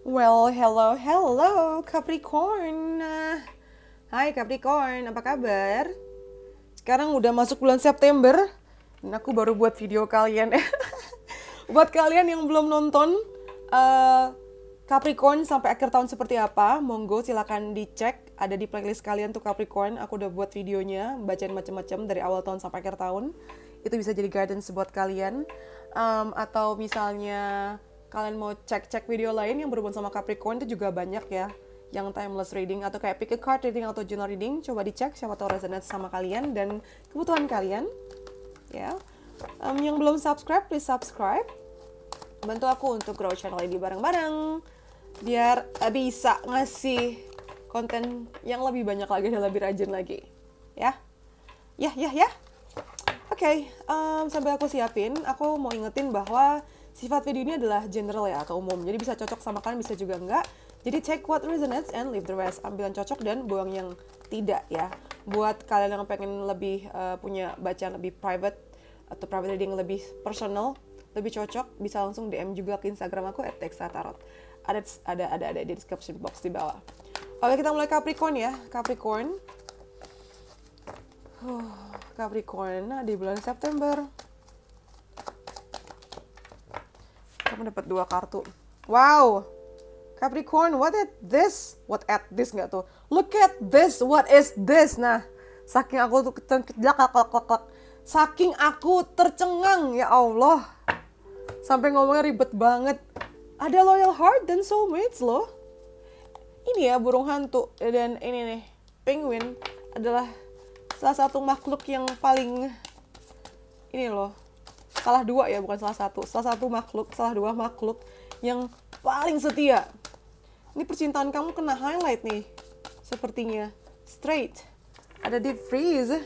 Well, hello Capricorn. Hai Capricorn, apa kabar? Sekarang udah masuk bulan September dan aku baru buat video kalian. Buat kalian yang belum nonton Capricorn sampai akhir tahun seperti apa, monggo silakan dicek. Ada di playlist kalian tuh Capricorn. Aku udah buat videonya, bacain macam-macam dari awal tahun sampai akhir tahun. Itu bisa jadi guidance buat kalian. Atau misalnya kalian mau cek-cek video lain yang berhubungan sama Capricorn itu juga banyak ya, yang timeless reading atau kayak pick a card reading atau journal reading. Coba dicek, siapa tahu resonate sama kalian dan kebutuhan kalian ya. Yang belum subscribe, please subscribe. Bantu aku untuk grow channel ini bareng-bareng biar bisa ngasih konten yang lebih banyak lagi dan lebih rajin lagi ya. Ya. Oke, sambil aku siapin, aku mau ingetin bahwa sifat video ini adalah general ya, atau umum. Jadi bisa cocok sama kalian, bisa juga enggak. Jadi take what resonates and leave the rest. Ambil yang cocok dan buang yang tidak ya. Buat kalian yang pengen lebih punya bacaan lebih private atau private reading lebih personal, lebih cocok, bisa langsung DM juga ke Instagram aku @texatarot. Ada di description box di bawah. Oke, kita mulai Capricorn ya. Capricorn di bulan September. Kamu dapat 2 kartu. Wow. Capricorn, what at this? What at this nggak tuh? Look at this. What is this? Nah, saking aku tuh saking aku tercengang ya Allah. Sampai ngomongnya ribet banget. Ada loyal heart dan soulmates loh. Ini ya burung hantu dan ini nih penguin adalah salah satu makhluk yang paling ini loh. Salah dua ya, bukan salah satu. Salah dua makhluk yang paling setia. Ini percintaan kamu kena highlight nih. Sepertinya. Straight. Ada deep freeze.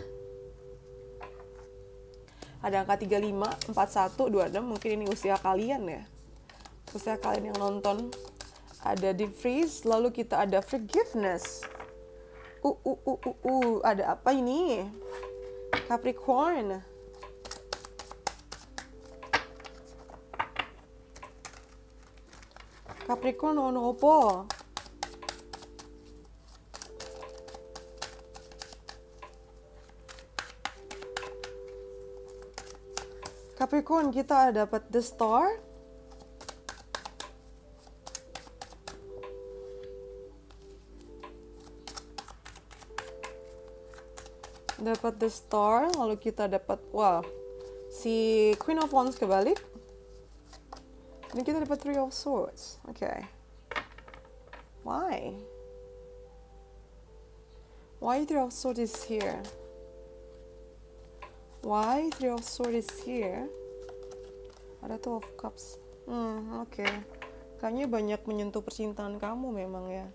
Ada angka 35, 41, 26. Mungkin ini usia kalian ya. Usia kalian yang nonton. Ada deep freeze. Lalu kita ada forgiveness. Ada apa ini? Capricorn. Capricorn ono opo? Capricorn kita dapat the star. Dapat the star, lalu kita dapat si Queen of Wands kebalik. Ini kita dapat Three of Swords. Okay. Why? Why Three of Swords is here? Why Three of Swords is here? Ada Two of Cups. Oke. Kayaknya banyak menyentuh percintaan kamu memang ya.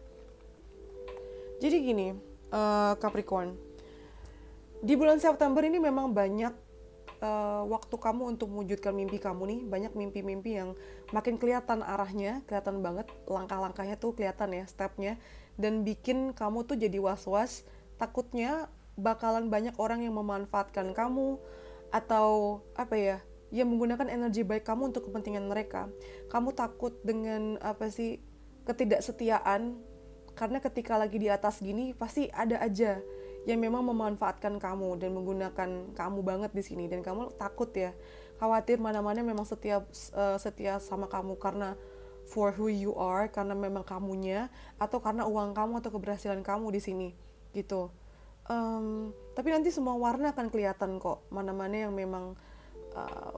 Jadi gini, Capricorn. Di bulan September ini memang banyak waktu kamu untuk mewujudkan mimpi kamu nih. Banyak mimpi-mimpi yang makin kelihatan arahnya, kelihatan banget langkah-langkahnya tuh kelihatan ya, stepnya, dan bikin kamu tuh jadi was-was, takutnya bakalan banyak orang yang memanfaatkan kamu atau apa ya, yang menggunakan energi baik kamu untuk kepentingan mereka. Kamu takut dengan ketidaksetiaan, karena ketika lagi di atas gini pasti ada aja yang memang memanfaatkan kamu dan menggunakan kamu banget di sini, dan kamu takut ya, khawatir mana-mana memang setia sama kamu karena for who you are, karena memang kamunya, atau karena uang kamu atau keberhasilan kamu di sini gitu. Tapi nanti semua warna akan kelihatan kok, mana-mana yang memang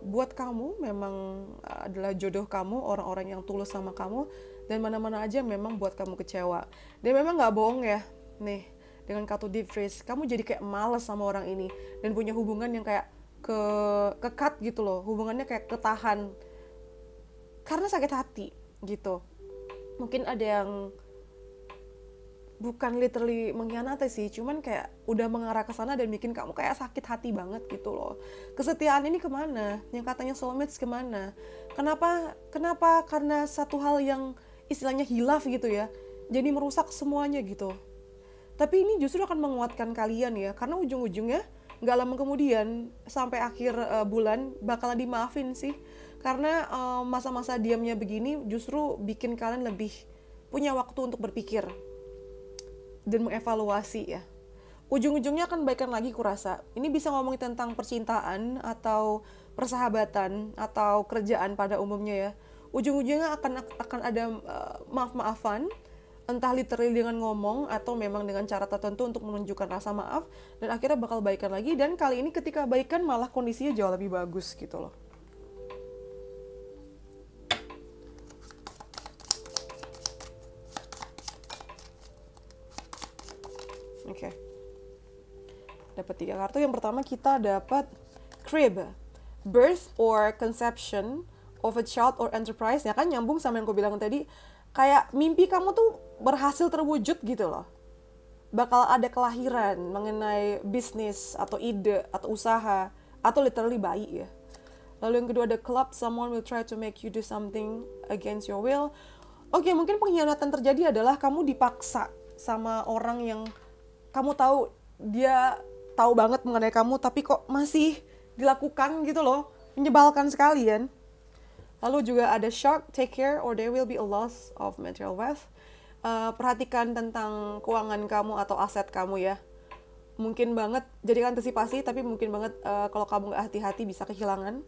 buat kamu memang adalah jodoh kamu, orang-orang yang tulus sama kamu, dan mana-mana aja memang buat kamu kecewa. Dan memang nggak bohong ya nih, dengan kartu deep freeze, kamu jadi kayak males sama orang ini dan punya hubungan yang kayak kekat gitu loh, hubungannya kayak ketahan karena sakit hati gitu. Mungkin ada yang bukan literally mengkhianati sih, cuman kayak udah mengarah ke sana dan bikin kamu kayak sakit hati banget gitu loh. Kesetiaan ini kemana? Yang katanya soulmates kemana? Kenapa? Karena satu hal yang istilahnya hilaf gitu ya, jadi merusak semuanya gitu. Tapi ini justru akan menguatkan kalian ya, karena ujung-ujungnya nggak lama kemudian sampai akhir bulan bakalan dimaafin sih. Karena masa-masa diamnya begini justru bikin kalian lebih punya waktu untuk berpikir dan mengevaluasi ya. Ujung-ujungnya akan baikan lagi kurasa. Ini bisa ngomongin tentang percintaan atau persahabatan atau kerjaan pada umumnya ya. Ujung-ujungnya akan ada maaf-maafan, entah literally dengan ngomong atau memang dengan cara tertentu untuk menunjukkan rasa maaf, dan akhirnya bakal baikan lagi. Dan kali ini ketika baikan malah kondisinya jauh lebih bagus gitu loh. Oke. Dapat 3 kartu. Yang pertama kita dapat crib, birth or conception of a child or enterprise. Ya kan nyambung sama yang gue bilang tadi, kayak mimpi kamu tuh berhasil terwujud gitu loh. Bakal ada kelahiran mengenai bisnis atau ide atau usaha atau literally bayi ya. Lalu yang kedua ada club, someone will try to make you do something against your will. Oke, mungkin pengkhianatan terjadi adalah kamu dipaksa sama orang yang kamu tahu dia tahu banget mengenai kamu, tapi kok masih dilakukan gitu loh. Menyebalkan sekali kan. Lalu juga ada shock, take care or there will be a loss of material wealth. Perhatikan tentang keuangan kamu atau aset kamu ya. Mungkin banget, jadikan antisipasi, tapi mungkin banget kalau kamu nggak hati-hati bisa kehilangan.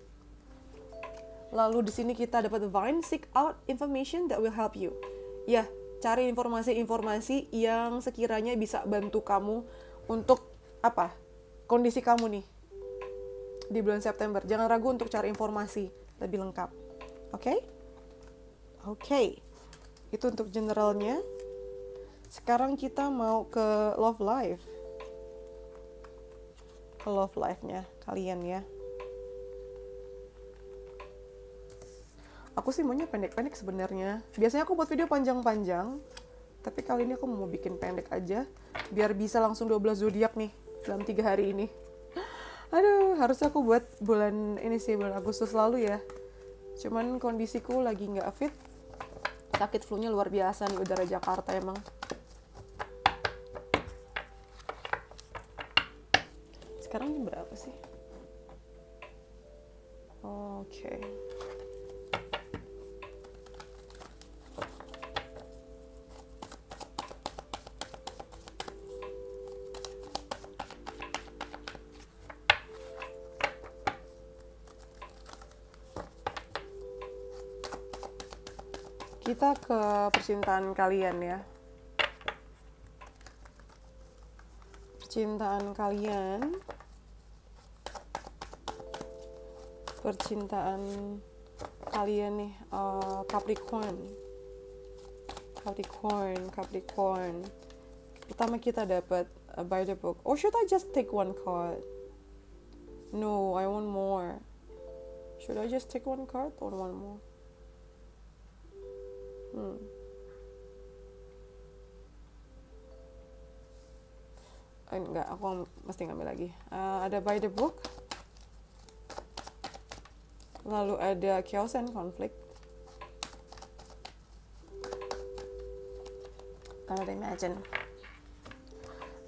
Lalu di sini kita dapat divine, seek out information that will help you. Ya, cari informasi-informasi yang sekiranya bisa bantu kamu untuk kondisi kamu nih di bulan September. Jangan ragu untuk cari informasi lebih lengkap. Oke. Itu untuk generalnya. Sekarang kita mau ke love life. Ke love life-nya kalian ya. Aku sih maunya pendek-pendek sebenarnya. Biasanya aku buat video panjang-panjang, tapi kali ini aku mau bikin pendek aja biar bisa langsung 12 zodiak nih dalam 3 hari ini. Aduh, harusnya aku buat bulan ini sih, bulan Agustus lalu ya. Cuman kondisiku lagi nggak fit. Sakit flu-nya luar biasa nih, udara Jakarta emang. Sekarang jam berapa sih? Oke. Kita ke percintaan kalian ya. Percintaan kalian nih, Capricorn. Pertama kita dapat by the book. Or should I just take one card? No, I want more. Should I just take one card or one more? Enggak, aku mesti ngambil lagi. Ada by the book. Lalu ada chaos and conflict. Ada imagine.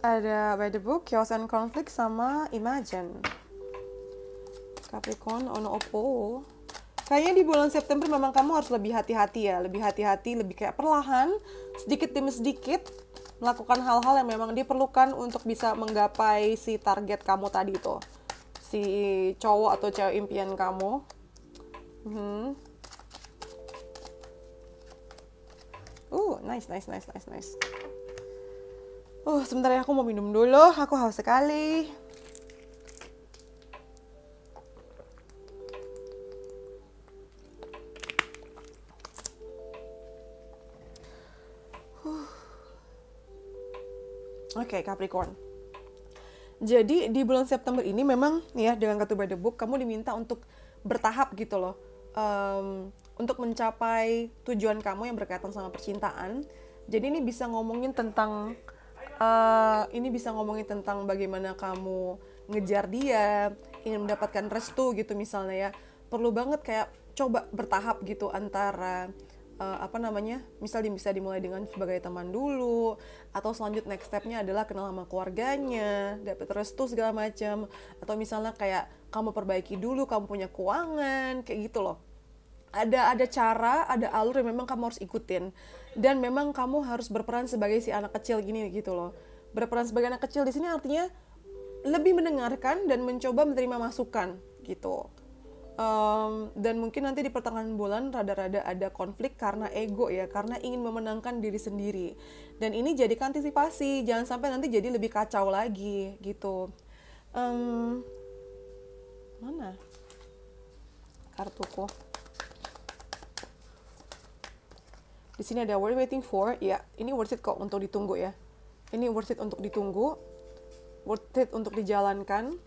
Ada by the book, chaos and conflict sama imagine. Capricorn ono oppo. Kayaknya di bulan September memang kamu harus lebih hati-hati ya, lebih kayak perlahan, sedikit demi sedikit, melakukan hal-hal yang memang diperlukan untuk bisa menggapai si target kamu tadi tuh, si cowok atau cewek impian kamu. Nice. Sebentar ya, aku mau minum dulu, aku haus sekali. Oke, Capricorn. Jadi di bulan September ini memang ya dengan kartu by the book kamu diminta untuk bertahap gitu loh, untuk mencapai tujuan kamu yang berkaitan sama percintaan. Jadi ini bisa ngomongin tentang bagaimana kamu ngejar dia, ingin mendapatkan restu gitu misalnya ya. Perlu banget kayak coba bertahap gitu antara misal bisa dimulai dengan sebagai teman dulu, atau selanjut next stepnya adalah kenal sama keluarganya, dapat restu segala macam, atau misalnya kayak kamu perbaiki dulu, kamu punya keuangan, kayak gitu loh. Ada cara, ada alur yang memang kamu harus ikutin. Dan memang kamu harus berperan sebagai si anak kecil gini gitu loh. Berperan sebagai anak kecil di sini artinya lebih mendengarkan dan mencoba menerima masukan gitu. Dan mungkin nanti di pertengahan bulan rada-rada ada konflik karena ego ya, karena ingin memenangkan diri sendiri. Dan ini jadikan antisipasi, jangan sampai nanti jadi lebih kacau lagi gitu. Mana kartuku? Di sini ada what are you waiting for? Ya, ini worth it kok untuk ditunggu ya. Ini worth it untuk ditunggu, worth it untuk dijalankan,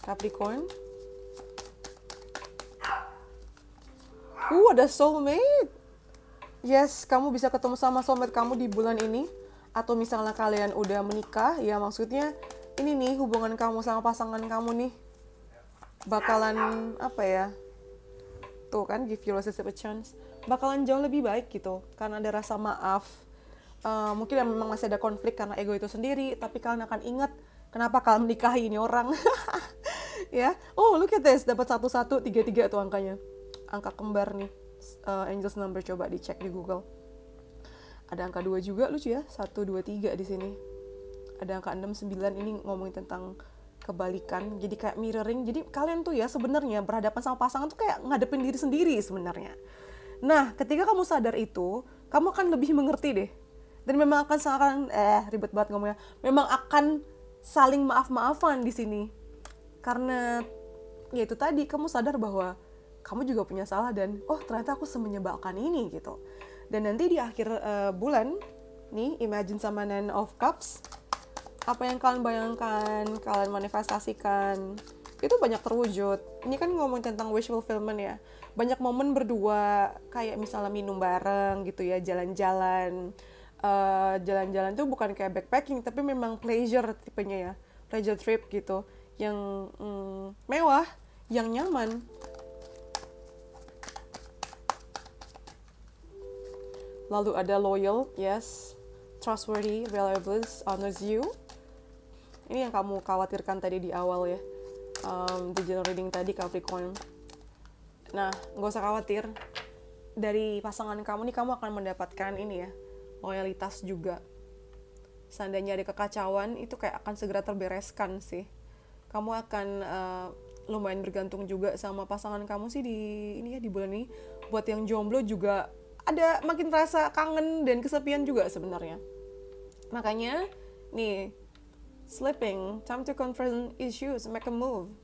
Capricorn. Ada soulmate. Yes, kamu bisa ketemu sama soulmate kamu di bulan ini. Atau misalnya kalian udah menikah, ya maksudnya ini nih hubungan kamu sama pasangan kamu nih bakalan apa ya? Tuh kan, give your relationship a chance. Bakalan jauh lebih baik gitu, karena ada rasa maaf. Mungkin memang masih ada konflik karena ego itu sendiri, tapi kalian akan ingat kenapa kalian menikahi ini orang. Ya, oh look at this, dapat 1133 tuh angkanya, angka kembar nih, angels number, coba dicek di Google. Ada angka 2 juga, lucu ya, 1, 2, 3 di sini. Ada angka 6, 9, ini ngomongin tentang kebalikan, jadi kayak mirroring. Jadi kalian tuh ya sebenarnya berhadapan sama pasangan tuh kayak ngadepin diri sendiri sebenarnya. Nah, ketika kamu sadar itu, kamu akan lebih mengerti deh. Dan memang akan ribet banget ngomongnya. Memang akan saling maaf-maafan di sini. Karena ya itu tadi, kamu sadar bahwa kamu juga punya salah dan ternyata aku semenyebalkan ini gitu. Dan nanti di akhir bulan nih, imagine sama Nine of Cups, apa yang kalian bayangkan, kalian manifestasikan, itu banyak terwujud. Ini kan ngomong tentang wish fulfillment ya. Banyak momen berdua, kayak misalnya minum bareng gitu ya, jalan-jalan. Jalan-jalan tuh bukan kayak backpacking, tapi memang pleasure tipenya ya. Pleasure trip gitu. Yang mewah, yang nyaman. Lalu ada loyal, yes. Trustworthy, reliable, honors you. Ini yang kamu khawatirkan tadi di awal ya. Di general reading tadi, Capricorn. Nah, gak usah khawatir. Dari pasangan kamu nih, kamu akan mendapatkan ini ya, loyalitas juga. Seandainya ada kekacauan, itu kayak akan segera terbereskan sih. Kamu akan lumayan bergantung juga sama pasangan kamu sih di bulan ini. Buat yang jomblo juga ada makin rasa kangen dan kesepian juga sebenarnya. Makanya, nih, sleeping, time to confront issues, make a move.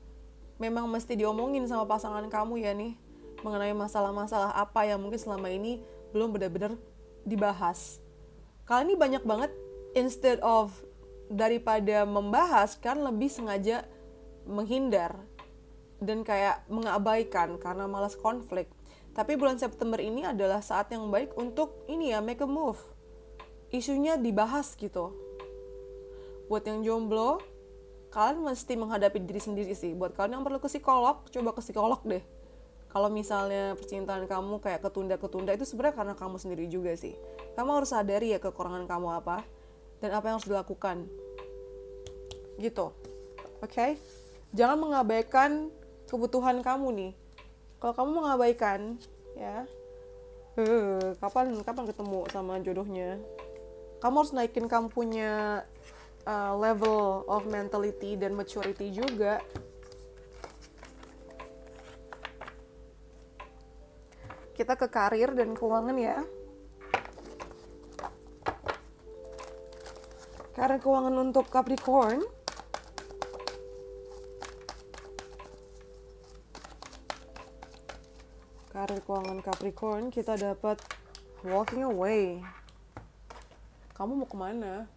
Memang mesti diomongin sama pasangan kamu ya nih, mengenai masalah-masalah apa yang mungkin selama ini belum benar-benar dibahas. Kali ini banyak banget, instead of daripada membahas, kan lebih sengaja menghindar dan kayak mengabaikan karena malas konflik. Tapi bulan September ini adalah saat yang baik untuk ini ya, make a move. Isunya dibahas gitu. Buat yang jomblo, kalian mesti menghadapi diri sendiri sih. Buat kalian yang perlu ke psikolog, coba ke psikolog deh. Kalau misalnya percintaan kamu kayak ketunda-ketunda, itu sebenarnya karena kamu sendiri juga sih. Kamu harus sadari ya kekurangan kamu apa, dan apa yang harus dilakukan. Gitu. Oke? Jangan mengabaikan kebutuhan kamu nih. Kalau kamu mengabaikan, ya, kapan ketemu sama jodohnya? Kamu harus naikin kamu punya level of mentality dan maturity juga. Kita ke karir dan keuangan ya. Karir keuangan untuk Capricorn. Karir keuangan Capricorn, kita dapat walking away. Kamu mau kemana?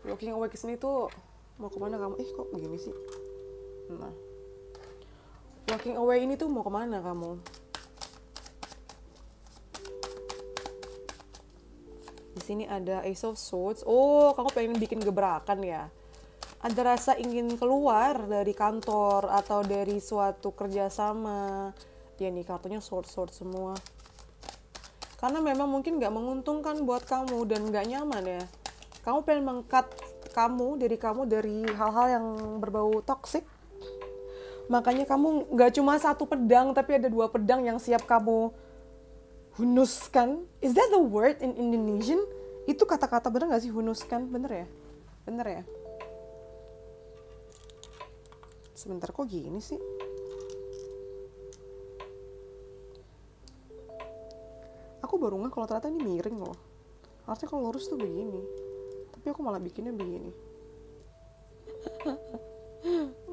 Walking away kesini tuh mau kemana kamu? Kok begini sih? Nah, walking away ini tuh mau kemana kamu? Di sini ada Ace of Swords. Oh, kamu pengen bikin gebrakan ya? Ada rasa ingin keluar dari kantor atau dari suatu kerjasama. Ya nih, kartunya sword semua. Karena memang mungkin gak menguntungkan buat kamu dan gak nyaman ya. Kamu pengen meng-cut diri kamu dari hal-hal yang berbau toxic. Makanya kamu nggak cuma satu pedang, tapi ada 2 pedang yang siap kamu hunuskan. Is that the word in Indonesian? Itu kata-kata bener nggak sih, hunuskan? Bener ya? Bener ya? Sebentar, kok gini sih? Aku baru nggak kalau ternyata ini miring loh. Harusnya kalau lurus tuh begini. Tapi aku malah bikinnya begini.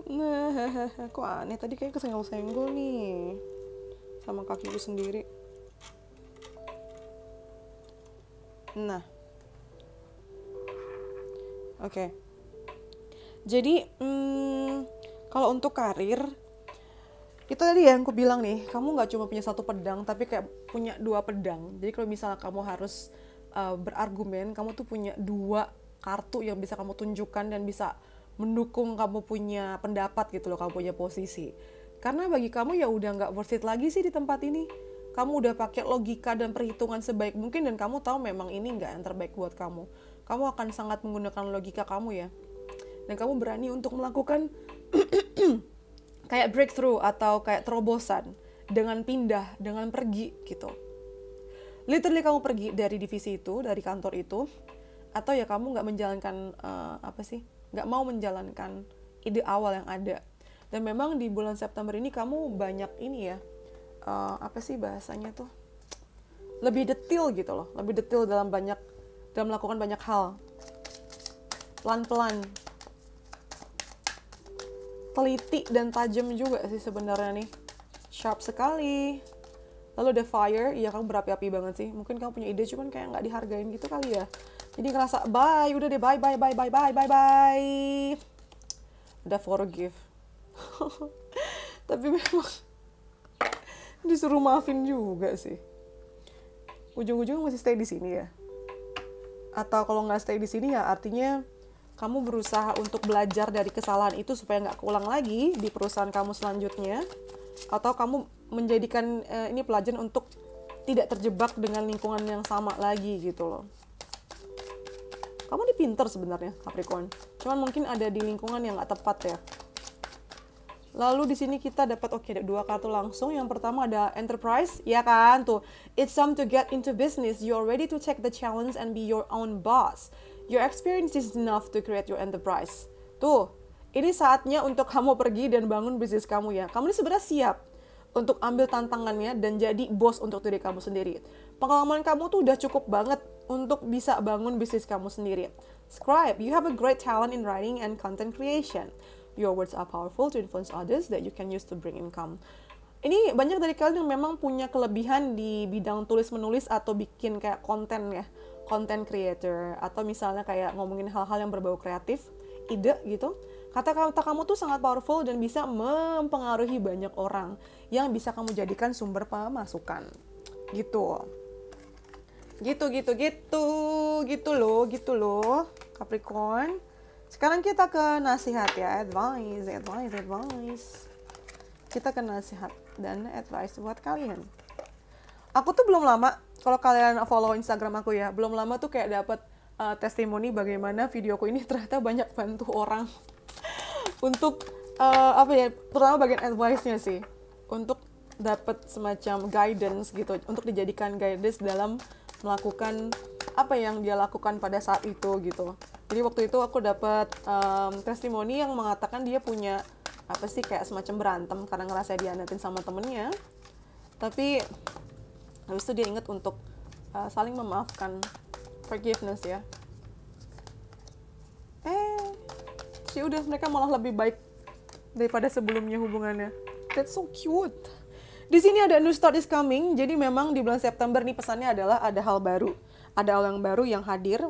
Nah, kok aneh, tadi kayak kesenggol-senggol nih sama kakiku sendiri. Nah, oke. Jadi, kalau untuk karir, itu tadi yang aku bilang nih, kamu nggak cuma punya 1 pedang, tapi kayak punya 2 pedang. Jadi kalau misalnya kamu harus berargumen, kamu tuh punya 2 kartu yang bisa kamu tunjukkan dan bisa mendukung kamu punya pendapat gitu loh, kamu punya posisi. Karena bagi kamu ya udah nggak worth it lagi sih di tempat ini. Kamu udah pakai logika dan perhitungan sebaik mungkin dan kamu tahu memang ini nggak yang terbaik buat kamu. Kamu akan sangat menggunakan logika kamu ya. Dan kamu berani untuk melakukan kayak breakthrough atau kayak terobosan dengan pindah, dengan pergi gitu. Literally kamu pergi dari divisi itu, dari kantor itu, atau ya kamu nggak menjalankan nggak mau menjalankan ide awal yang ada. Dan memang di bulan September ini kamu banyak ini ya, bahasanya tuh, lebih detail gitu loh, lebih detail dalam melakukan banyak hal, pelan-pelan, teliti dan tajam juga sih sebenarnya nih, sharp sekali. Lalu ada fire, ya kamu berapi-api banget sih. Mungkin kamu punya ide cuman kayak nggak dihargain gitu kali ya. Jadi ngerasa bye, udah deh bye. Udah forgive. Tapi memang disuruh maafin juga sih. Ujung-ujungnya masih stay di sini ya. Atau kalau nggak stay di sini ya artinya kamu berusaha untuk belajar dari kesalahan itu supaya nggak keulang lagi di perusahaan kamu selanjutnya. Atau kamu menjadikan ini pelajaran untuk tidak terjebak dengan lingkungan yang sama lagi gitu loh. Kamu ini pinter sebenarnya Capricorn, cuman mungkin ada di lingkungan yang nggak tepat ya. Lalu di sini kita dapat ada 2 kartu langsung. Yang pertama ada enterprise, ya kan tuh. It's time to get into business. You're ready to take the challenge and be your own boss. Your experience is enough to create your enterprise. Tuh, ini saatnya untuk kamu pergi dan bangun bisnis kamu ya. Kamu ini sebenarnya siap untuk ambil tantangannya dan jadi bos untuk diri kamu sendiri. Pengalaman kamu tuh udah cukup banget untuk bisa bangun bisnis kamu sendiri. Scribe, you have a great talent in writing and content creation. Your words are powerful to influence others that you can use to bring income. Ini banyak dari kalian yang memang punya kelebihan di bidang tulis-menulis atau bikin kayak konten ya. Content creator. Atau misalnya kayak ngomongin hal-hal yang berbau kreatif, ide gitu. Kata-kata kamu tuh sangat powerful dan bisa mempengaruhi banyak orang yang bisa kamu jadikan sumber pemasukan. Gitu loh Capricorn. Sekarang kita ke nasihat ya, advice. Kita ke nasihat dan advice buat kalian. Aku tuh belum lama, kalau kalian follow Instagram aku ya, belum lama tuh kayak dapat testimoni bagaimana videoku ini ternyata banyak bantu orang untuk terutama bagian advice-nya sih, untuk dapat semacam guidance gitu, untuk dijadikan guidance dalam melakukan apa yang dia lakukan pada saat itu gitu. Jadi waktu itu aku dapat testimoni yang mengatakan dia punya kayak semacam berantem karena ngerasa dianatin sama temennya, tapi habis itu dia ingat untuk saling memaafkan, forgiveness ya. Udah mereka malah lebih baik daripada sebelumnya hubungannya. That's so cute. Di sini ada new start is coming. Jadi memang di bulan September nih pesannya adalah ada hal baru. Ada hal yang baru yang hadir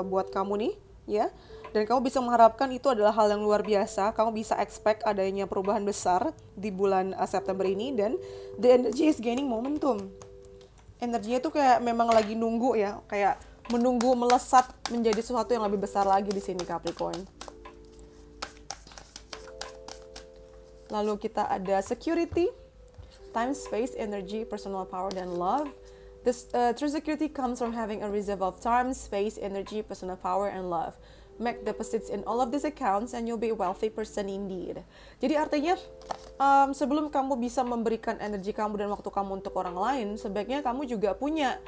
buat kamu nih, ya. Dan kamu bisa mengharapkan itu adalah hal yang luar biasa. Kamu bisa expect adanya perubahan besar di bulan September ini, dan the energy is gaining momentum. Energinya tuh kayak memang lagi nunggu ya, kayak menunggu melesat menjadi sesuatu yang lebih besar lagi di sini Capricorn. Lalu kita ada security, time, space, energy, personal power, dan love. This true security comes from having a reserve of time, space, energy, personal power, and love. Make deposits in all of these accounts and you'll be a wealthy person indeed. Jadi artinya sebelum kamu bisa memberikan energi kamu dan waktu kamu untuk orang lain, sebaiknya kamu juga punya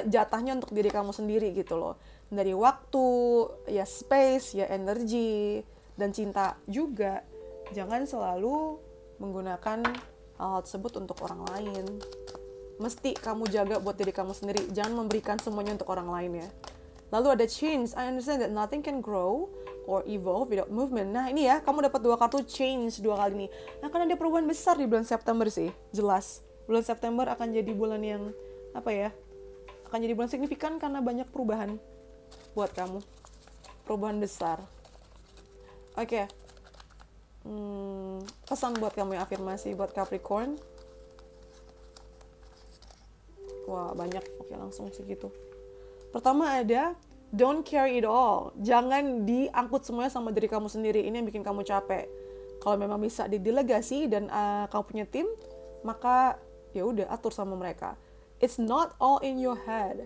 jatahnya untuk diri kamu sendiri gitu loh. Dari waktu, ya space, ya energi, dan cinta juga. Jangan selalu menggunakan hal tersebut untuk orang lain. Mesti kamu jaga buat diri kamu sendiri. Jangan memberikan semuanya untuk orang lain ya. Lalu ada change. I understand that nothing can grow or evolve without movement. Nah ini ya, kamu dapat 2 kartu change 2 kali nih. Nah kan ada perubahan besar di bulan September sih, jelas. Bulan September akan jadi bulan yang, akan jadi bulan signifikan karena banyak perubahan buat kamu. Perubahan besar. Oke. Pesan buat kamu yang afirmasi buat Capricorn. Wah banyak, oke langsung segitu. Pertama ada, don't carry it all. Jangan diangkut semuanya sama diri kamu sendiri. Ini yang bikin kamu capek. Kalau memang bisa didelegasi dan kamu punya tim, maka ya udah atur sama mereka. It's not all in your head.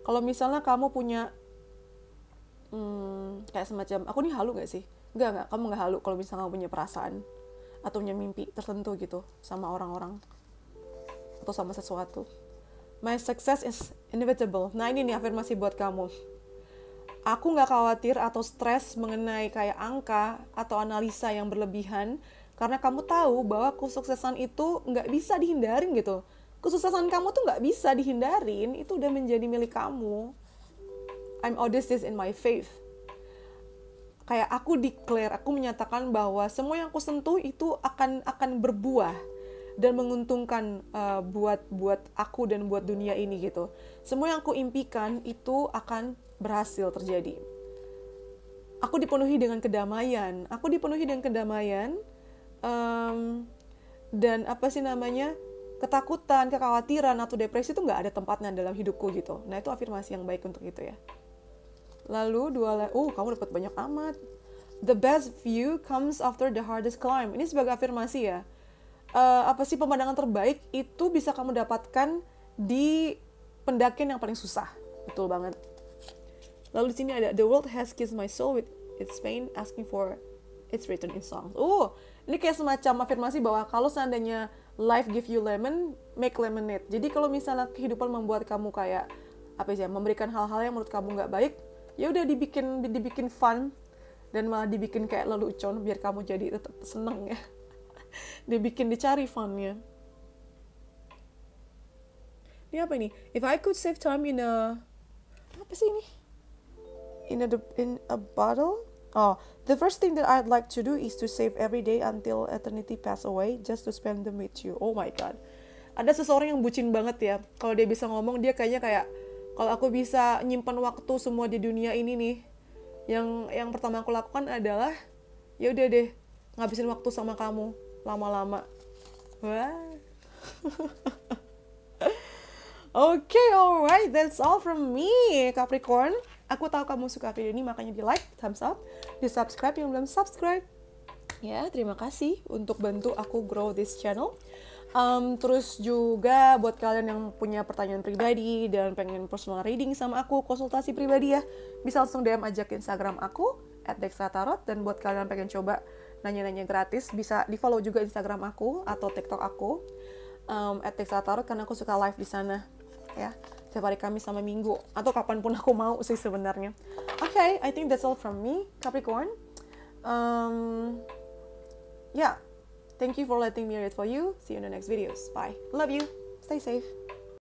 Kalau misalnya kamu punya kayak semacam, aku nih halu gak sih? Enggak, kamu gak halu kalau misalnya kamu punya perasaan atau punya mimpi tertentu gitu sama orang-orang atau sama sesuatu. My success is inevitable. Nah ini nih afirmasi buat kamu. Aku gak khawatir atau stres mengenai kayak angka atau analisa yang berlebihan, karena kamu tahu bahwa kesuksesan itu gak bisa dihindarin gitu. Kesuksesan kamu tuh gak bisa dihindarin, itu udah menjadi milik kamu. I'm audacious in my faith. Kayak aku declare, aku menyatakan bahwa semua yang aku sentuh itu akan berbuah dan menguntungkan buat aku dan buat dunia ini gitu. Semua yang aku impikan itu akan berhasil terjadi. Aku dipenuhi dengan kedamaian. Dan ketakutan, kekhawatiran atau depresi itu nggak ada tempatnya dalam hidupku gitu. Nah itu afirmasi yang baik untuk itu ya. Lalu kamu dapat banyak amat. The best view comes after the hardest climb. Ini sebagai afirmasi ya. Pemandangan terbaik itu bisa kamu dapatkan di pendakian yang paling susah. Betul banget. Lalu di sini ada, the world has kissed my soul with its pain, asking for its written in songs. Ini kayak semacam afirmasi bahwa kalau seandainya life give you lemon, make lemonade. Jadi kalau misalnya kehidupan membuat kamu kayak memberikan hal-hal yang menurut kamu nggak baik, ya udah dibikin fun dan malah dibikin kayak lelucon biar kamu jadi tetap seneng ya. Dicari funnya. Ini apa ini? If I could save time in a bottle? The first thing that I'd like to do is to save every day until eternity pass away just to spend them with you. Oh my god. Ada seseorang yang bucin banget ya. Kalau dia bisa ngomong, dia kayaknya kayak, kalau aku bisa nyimpan waktu semua di dunia ini nih, yang pertama aku lakukan adalah ya udah deh ngabisin waktu sama kamu lama-lama. Wah. Okay, alright, that's all from me, Capricorn. Aku tahu kamu suka video ini, makanya di like, thumbs up, di subscribe yang belum subscribe. Ya, terima kasih untuk bantu aku grow this channel. Terus juga buat kalian yang punya pertanyaan pribadi dan pengen personal reading sama aku, konsultasi pribadi ya, bisa langsung DM aja ke Instagram aku @dexatarot. Dan buat kalian yang pengen coba nanya-nanya gratis, bisa di follow juga Instagram aku atau TikTok aku @dexatarot, karena aku suka live di sana ya, setiap hari Kamis sama Minggu atau kapanpun aku mau sih sebenarnya. Okay, I think that's all from me, Capricorn. Yeah. Thank you for letting me read for you. See you in the next videos. Bye. Love you. Stay safe.